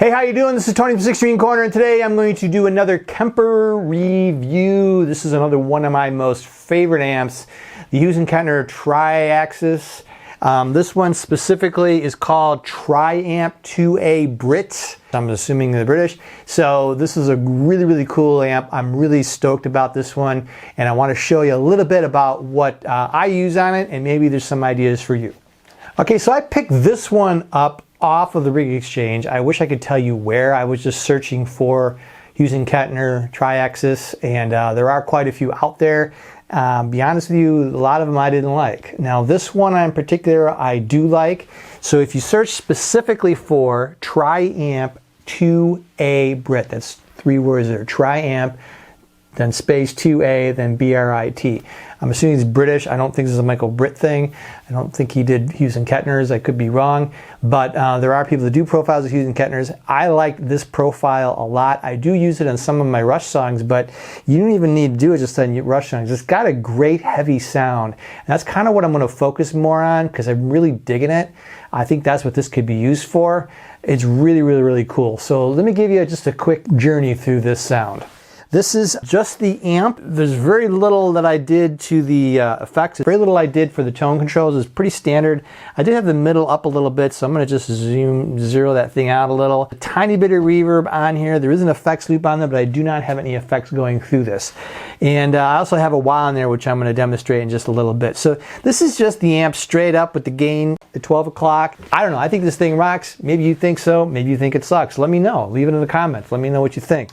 Hey, how you doing? This is Tony from Six String Corner, and today I'm going to do another Kemper review. This is another one of my most favorite amps, the Hughes and Kettner Triamp. This one specifically is called Triamp 2A Brit. I'm assuming they're British. So this is a really cool amp. I'm really stoked about this one, and I want to show you a little bit about what I use on it, and maybe there's some ideas for you. Okay, so I picked this one up off of the Rig Exchange. I wish I could tell you where. I was just searching for Hughes and Kettner Triamp, and there are quite a few out there. Be honest with you, a lot of them I didn't like. Now this one in particular I do like. So if you search specifically for Triamp 2A Brit, that's 3 words there, Triamp, then space 2A, then B-R-I-T. I'm assuming he's British. I don't think this is a Michael Britt thing. I don't think he did Hughes and Kettner's. I could be wrong. But there are people that do profiles of Hughes and Kettner's. I like this profile a lot. I do use it on some of my Rush songs, but you don't even need to do it just on Rush songs. It's got a great heavy sound. And that's kind of what I'm going to focus more on because I'm really digging it. I think that's what this could be used for. It's really cool. So let me give you just a quick journey through this sound. This is just the amp. There's very little that I did to the effects. Very little I did for the tone controls. It's pretty standard. I did have the middle up a little bit, so I'm going to just zero that thing out a little. A tiny bit of reverb on here. There is an effects loop on there, but I do not have any effects going through this. And I also have a wah on there, which I'm going to demonstrate in just a little bit. So this is just the amp straight up with the gain at 12 o'clock. I don't know. I think this thing rocks. Maybe you think so. Maybe you think it sucks. Let me know. Leave it in the comments. Let me know what you think.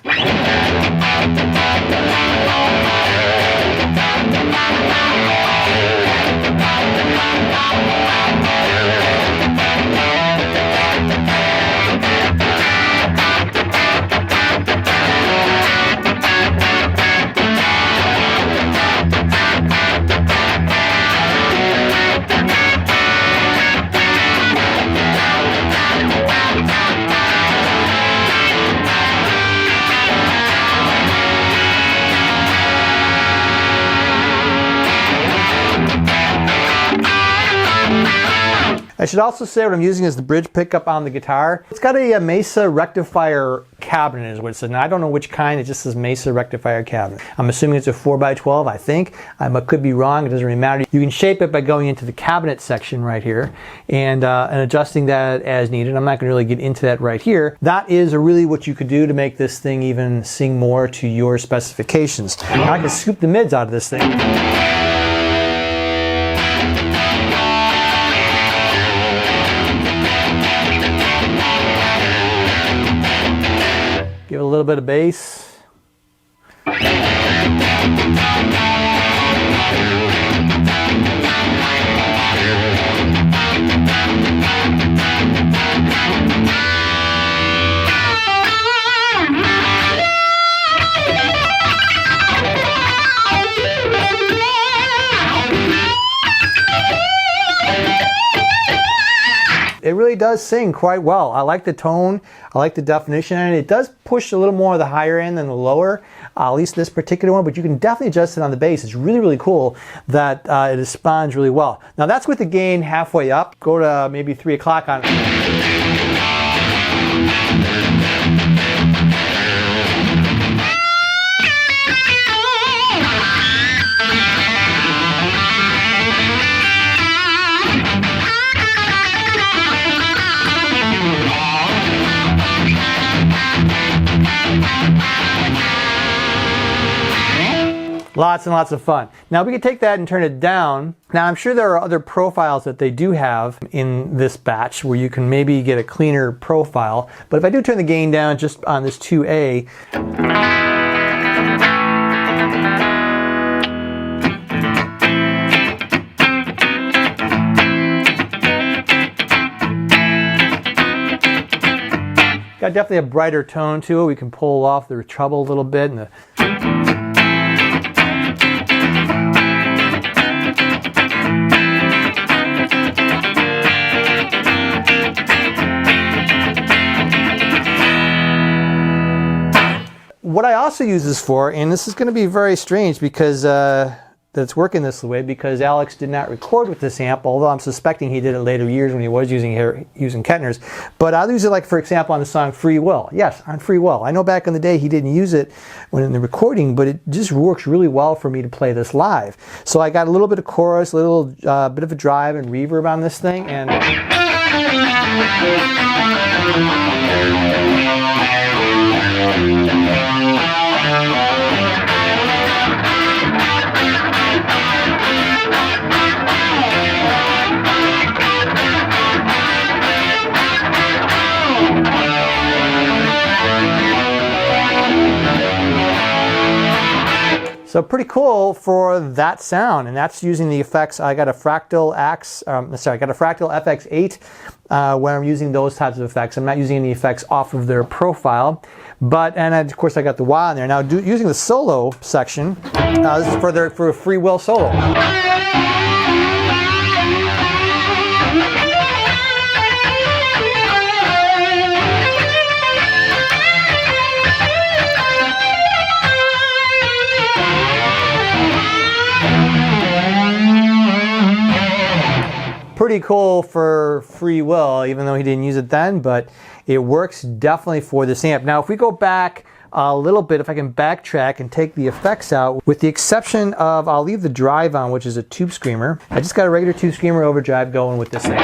I should also say what I'm using is the bridge pickup on the guitar. It's got a Mesa rectifier cabinet is what it says. Now I don't know which kind, it just says Mesa rectifier cabinet. I'm assuming it's a 4x12, I think. I could be wrong, it doesn't really matter. You can shape it by going into the cabinet section right here and adjusting that as needed. I'm not going to really get into that right here. That is really what you could do to make this thing even sing more to your specifications. Now I can scoop the mids out of this thing. Give it a little bit of bass. It really does sing quite well. I like the tone, I like the definition, and it does push a little more of the higher end than the lower, at least this particular one, but you can definitely adjust it on the bass. It's really cool that it responds really well. Now that's with the gain halfway up. Go to maybe 3 o'clock on it. Lots and lots of fun. Now we can take that and turn it down. Now I'm sure there are other profiles that they do have in this batch where you can maybe get a cleaner profile. But if I do turn the gain down just on this 2A, got definitely a brighter tone to it. We can pull off the treble a little bit. And what I also use this for, and this is going to be very strange because that it's working this way because Alex did not record with this amp, although I'm suspecting he did it later years when he was using Hughes and Kettner's. But I'll use it, like, for example, on the song Free Will. Yes, on Free Will. I know back in the day he didn't use it when in the recording, but it just works really well for me to play this live. So I got a little bit of chorus, a little bit of a drive and reverb on this thing, and so pretty cool for that sound, and that's using the effects. I got a Fractal FX8 when I'm using those types of effects. I'm not using any effects off of their profile, and of course I got the wah in there. Now using the solo section, this is for a Free Will solo. Pretty cool for Free Will, even though he didn't use it then, but it works definitely for this amp. Now, if we go back a little bit, if I can backtrack and take the effects out, with the exception of, I'll leave the drive on, which is a tube screamer. I just got a regular tube screamer overdrive going with this thing.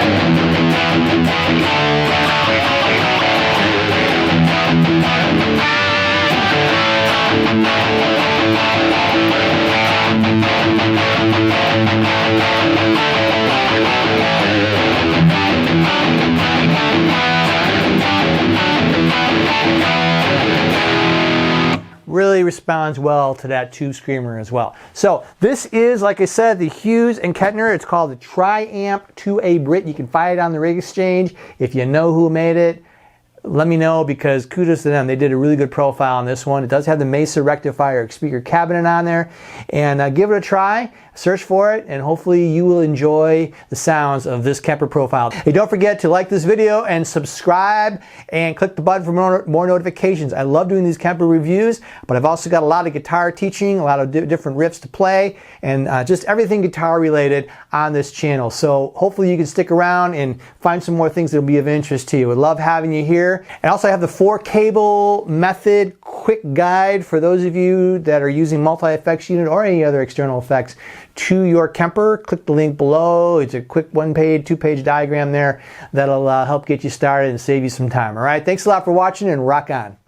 Really responds well to that tube screamer as well. So this is, like I said, the Hughes and Kettner. It's called the Triamp 2A Brit. You can find it on the Rig Exchange. If you know who made it, let me know, because kudos to them. They did a really good profile on this one. It does have the Mesa rectifier speaker cabinet on there, and give it a try. Search for it, and hopefully you will enjoy the sounds of this Kemper profile. Hey, don't forget to like this video and subscribe and click the button for more notifications. I love doing these Kemper reviews, but I've also got a lot of guitar teaching, a lot of different riffs to play, and just everything guitar related on this channel. So hopefully you can stick around and find some more things that will be of interest to you. I love having you here. And also I have the 4-cable method quick guide for those of you that are using multi-effects unit or any other external effects to your Kemper. Click the link below. It's a quick 1-page, 2-page diagram there that'll help get you started and save you some time. All right, thanks a lot for watching, and rock on.